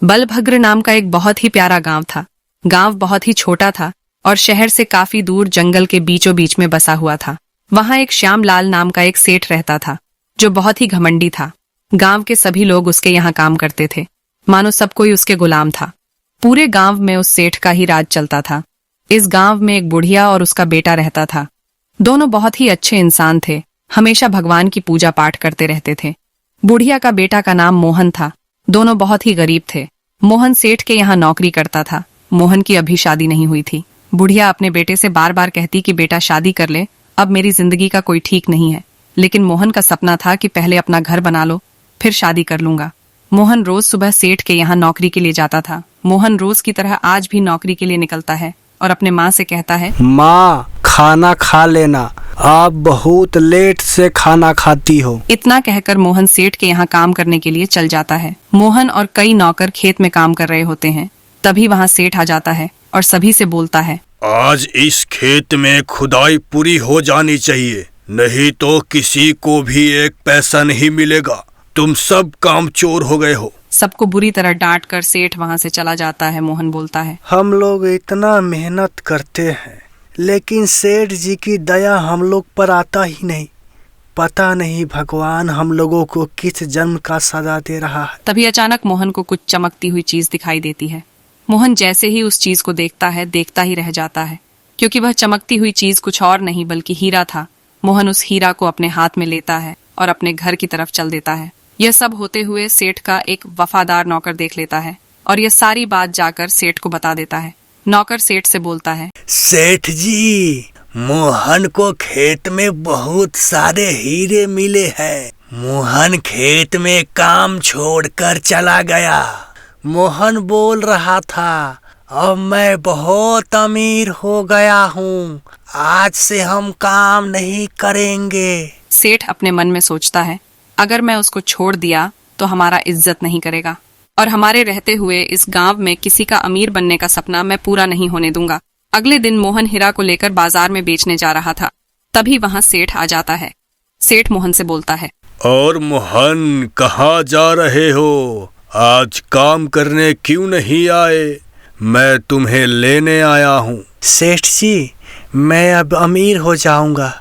बलभद्र नाम का एक बहुत ही प्यारा गांव था। गांव बहुत ही छोटा था और शहर से काफी दूर जंगल के बीचों बीच में बसा हुआ था। वहां एक श्यामलाल नाम का एक सेठ रहता था जो बहुत ही घमंडी था। गांव के सभी लोग उसके यहाँ काम करते थे, मानो सब कोई उसके गुलाम था। पूरे गांव में उस सेठ का ही राज चलता था। इस गांव में एक बुढ़िया और उसका बेटा रहता था। दोनों बहुत ही अच्छे इंसान थे, हमेशा भगवान की पूजा पाठ करते रहते थे। बुढ़िया का बेटा का नाम मोहन था। दोनों बहुत ही गरीब थे। मोहन सेठ के यहाँ नौकरी करता था। मोहन की अभी शादी नहीं हुई थी। बुढ़िया अपने बेटे से बार बार कहती कि बेटा शादी कर ले, अब मेरी जिंदगी का कोई ठीक नहीं है। लेकिन मोहन का सपना था कि पहले अपना घर बना लो, फिर शादी कर लूंगा। मोहन रोज सुबह सेठ के यहाँ नौकरी के लिए जाता था। मोहन रोज की तरह आज भी नौकरी के लिए निकलता है और अपने माँ से कहता है, माँ खाना खा लेना, आप बहुत लेट से खाना खाती हो। इतना कहकर मोहन सेठ के यहाँ काम करने के लिए चल जाता है। मोहन और कई नौकर खेत में काम कर रहे होते हैं। तभी वहाँ सेठ आ जाता है और सभी से बोलता है, आज इस खेत में खुदाई पूरी हो जानी चाहिए, नहीं तो किसी को भी एक पैसा नहीं मिलेगा। तुम सब काम चोर हो गए हो। सबको बुरी तरह डांट कर सेठ वहाँ से चला जाता है। मोहन बोलता है, हम लोग इतना मेहनत करते हैं, लेकिन सेठ जी की दया हम लोग पर आता ही नहीं। पता नहीं भगवान हम लोगों को किस जन्म का सजा दे रहा है। तभी अचानक मोहन को कुछ चमकती हुई चीज दिखाई देती है। मोहन जैसे ही उस चीज को देखता है, देखता ही रह जाता है, क्योंकि वह चमकती हुई चीज कुछ और नहीं बल्कि हीरा था। मोहन उस हीरा को अपने हाथ में लेता है और अपने घर की तरफ चल देता है। यह सब होते हुए सेठ का एक वफादार नौकर देख लेता है और यह सारी बात जाकर सेठ को बता देता है। नौकर सेठ से बोलता है, सेठ जी, मोहन को खेत में बहुत सारे हीरे मिले हैं। मोहन खेत में काम छोड़कर चला गया। मोहन बोल रहा था, अब मैं बहुत अमीर हो गया हूँ, आज से हम काम नहीं करेंगे। सेठ अपने मन में सोचता है, अगर मैं उसको छोड़ दिया तो हमारा इज्जत नहीं करेगा और हमारे रहते हुए इस गांव में किसी का अमीर बनने का सपना मैं पूरा नहीं होने दूंगा। अगले दिन मोहन हीरा को लेकर बाजार में बेचने जा रहा था। तभी वहां सेठ आ जाता है। सेठ मोहन से बोलता है, और मोहन कहाँ जा रहे हो? आज काम करने क्यों नहीं आए? मैं तुम्हें लेने आया हूँ। सेठ जी, मैं अब अमीर हो जाऊंगा।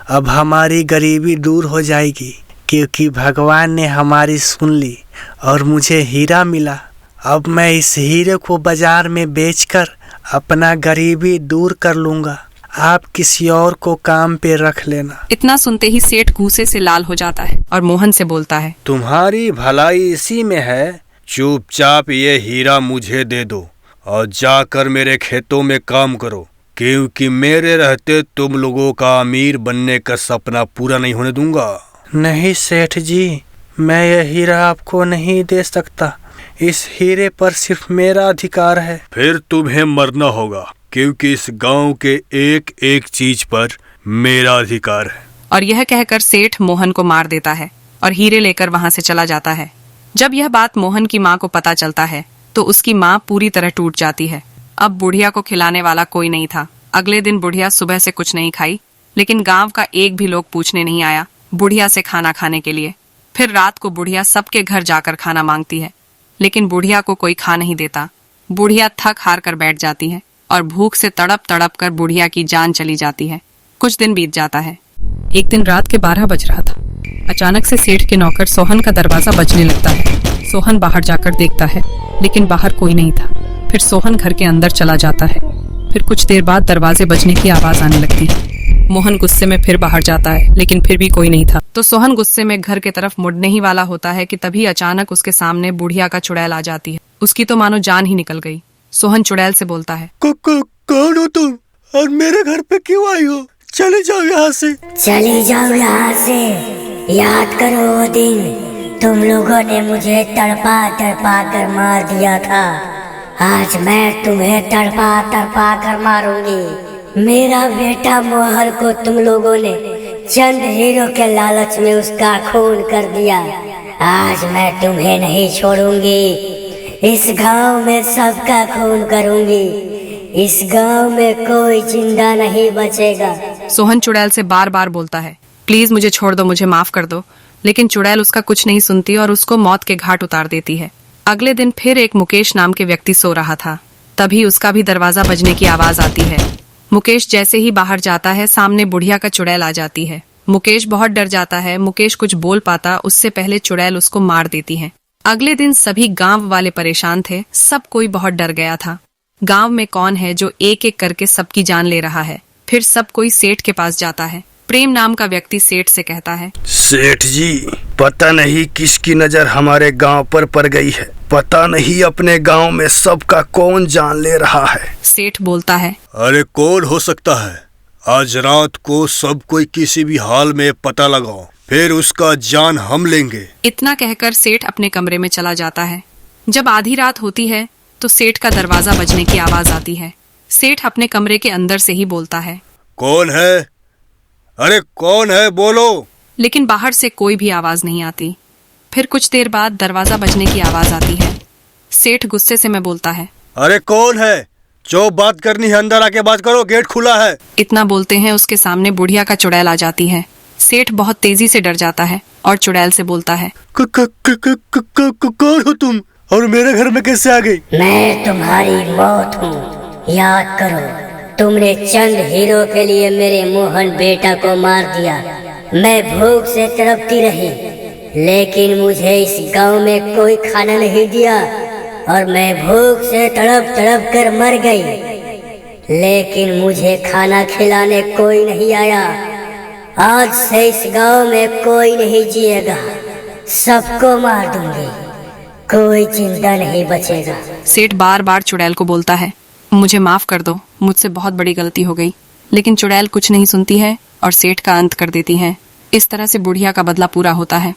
अब हमारी गरीबी दूर हो जाएगी, क्योंकि भगवान ने हमारी सुन ली और मुझे हीरा मिला। अब मैं इस हीरे को बाजार में बेचकर अपना गरीबी दूर कर लूंगा। आप किसी और को काम पे रख लेना। इतना सुनते ही सेठ गुस्से से लाल हो जाता है और मोहन से बोलता है, तुम्हारी भलाई इसी में है। चुपचाप ये हीरा मुझे दे दो और जाकर मेरे खेतों में काम करो, क्योंकि मेरे रहते तुम लोगों का अमीर बनने का सपना पूरा नहीं होने दूंगा। नहीं सेठ जी, मैं यह हीरा आपको नहीं दे सकता। इस हीरे पर सिर्फ मेरा अधिकार है। फिर तुम्हें मरना होगा, क्योंकि इस गांव के एक एक चीज पर मेरा अधिकार है। और यह कहकर सेठ मोहन को मार देता है और हीरे लेकर वहां से चला जाता है। जब यह बात मोहन की माँ को पता चलता है तो उसकी माँ पूरी तरह टूट जाती है। अब बुढ़िया को खिलाने वाला कोई नहीं था। अगले दिन बुढ़िया सुबह से कुछ नहीं खाई, लेकिन गांव का एक भी लोग पूछने नहीं आया बुढ़िया से खाना खाने के लिए। फिर रात को बुढ़िया सबके घर जाकर खाना मांगती है, लेकिन बुढ़िया को कोई खा नहीं देता। बुढ़िया थक हार कर बैठ जाती है और भूख से तड़प तड़प कर बुढ़िया की जान चली जाती है। कुछ दिन बीत जाता है। एक दिन रात के 12 बज रहा था। अचानक से सेठ के नौकर सोहन का दरवाजा बजने लगता है। सोहन बाहर जाकर देखता है, लेकिन बाहर कोई नहीं था। फिर सोहन घर के अंदर चला जाता है। फिर कुछ देर बाद दरवाजे बजने की आवाज आने लगती है। मोहन गुस्से में फिर बाहर जाता है, लेकिन फिर भी कोई नहीं था। तो सोहन गुस्से में घर के तरफ मुड़ने ही वाला होता है कि तभी अचानक उसके सामने बुढ़िया का चुड़ैल आ जाती है। उसकी तो मानो जान ही निकल गई। सोहन चुड़ैल से बोलता है, कौन हो तुम और मेरे घर पे क्यों आई हो? चले जाओ यहाँ से। चली जाओ यहाँ से। याद करो वो दिन तुम लोगों ने मुझे तड़पा तड़पा कर मार दिया था। आज मैं तुम्हें तड़पा तड़पा कर मारूंगी। मेरा बेटा मोहन को तुम लोगों ने चंद हीरो के लालच में उसका खून कर दिया। आज मैं तुम्हें नहीं छोड़ूंगी। इस गांव में सबका खून करूंगी। इस गांव में कोई जिंदा नहीं बचेगा। सोहन चुड़ैल से बार बार बोलता है, प्लीज मुझे छोड़ दो, मुझे माफ कर दो। लेकिन चुड़ैल उसका कुछ नहीं सुनती और उसको मौत के घाट उतार देती है। अगले दिन फिर एक मुकेश नाम के व्यक्ति सो रहा था। तभी उसका भी दरवाजा बजने की आवाज आती है। मुकेश जैसे ही बाहर जाता है, सामने बुढ़िया का चुड़ैल आ जाती है। मुकेश बहुत डर जाता है। मुकेश कुछ बोल पाता उससे पहले चुड़ैल उसको मार देती है। अगले दिन सभी गांव वाले परेशान थे। सब कोई बहुत डर गया था। गांव में कौन है जो एक एक करके सबकी जान ले रहा है। फिर सब कोई सेठ के पास जाता है। प्रेम नाम का व्यक्ति सेठ से कहता है, सेठ जी, पता नहीं किसकी नजर हमारे गांव पर पड़ गई है। पता नहीं अपने गांव में सबका कौन जान ले रहा है। सेठ बोलता है, अरे कौन हो सकता है? आज रात को सब कोई किसी भी हाल में पता लगाओ, फिर उसका जान हम लेंगे। इतना कहकर सेठ अपने कमरे में चला जाता है। जब आधी रात होती है तो सेठ का दरवाजा बजने की आवाज आती है। सेठ अपने कमरे के अंदर से ही बोलता है, कौन है? अरे कौन है, बोलो। लेकिन बाहर से कोई भी आवाज नहीं आती। फिर कुछ देर बाद दरवाजा बजने की आवाज आती है। सेठ गुस्से से मैं बोलता है, अरे कौन है? जो बात करनी है अंदर आके बात करो, गेट खुला है। इतना बोलते हैं उसके सामने बुढ़िया का चुड़ैल आ जाती है। सेठ बहुत तेजी से डर जाता है और चुड़ैल से बोलता है, कौन हो तुम और मेरे घर में कैसे आ गई? मैं तुम्हारी मौत हूँ। याद करो, तुमने चंद हीरो के लिए मेरे मोहन बेटा को मार दिया। मैं भूख से तड़पती रही, लेकिन मुझे इस गांव में कोई खाना नहीं दिया और मैं भूख से तड़प तड़प कर मर गई। लेकिन मुझे खाना खिलाने कोई नहीं आया। आज से इस गांव में कोई नहीं जिएगा। सबको मार दूंगी, कोई जिंदा नहीं बचेगा। सेठ बार बार चुड़ैल को बोलता है, मुझे माफ कर दो, मुझसे बहुत बड़ी गलती हो गई। लेकिन चुड़ैल कुछ नहीं सुनती है और सेठ का अंत कर देती है। इस तरह से बुढ़िया का बदला पूरा होता है।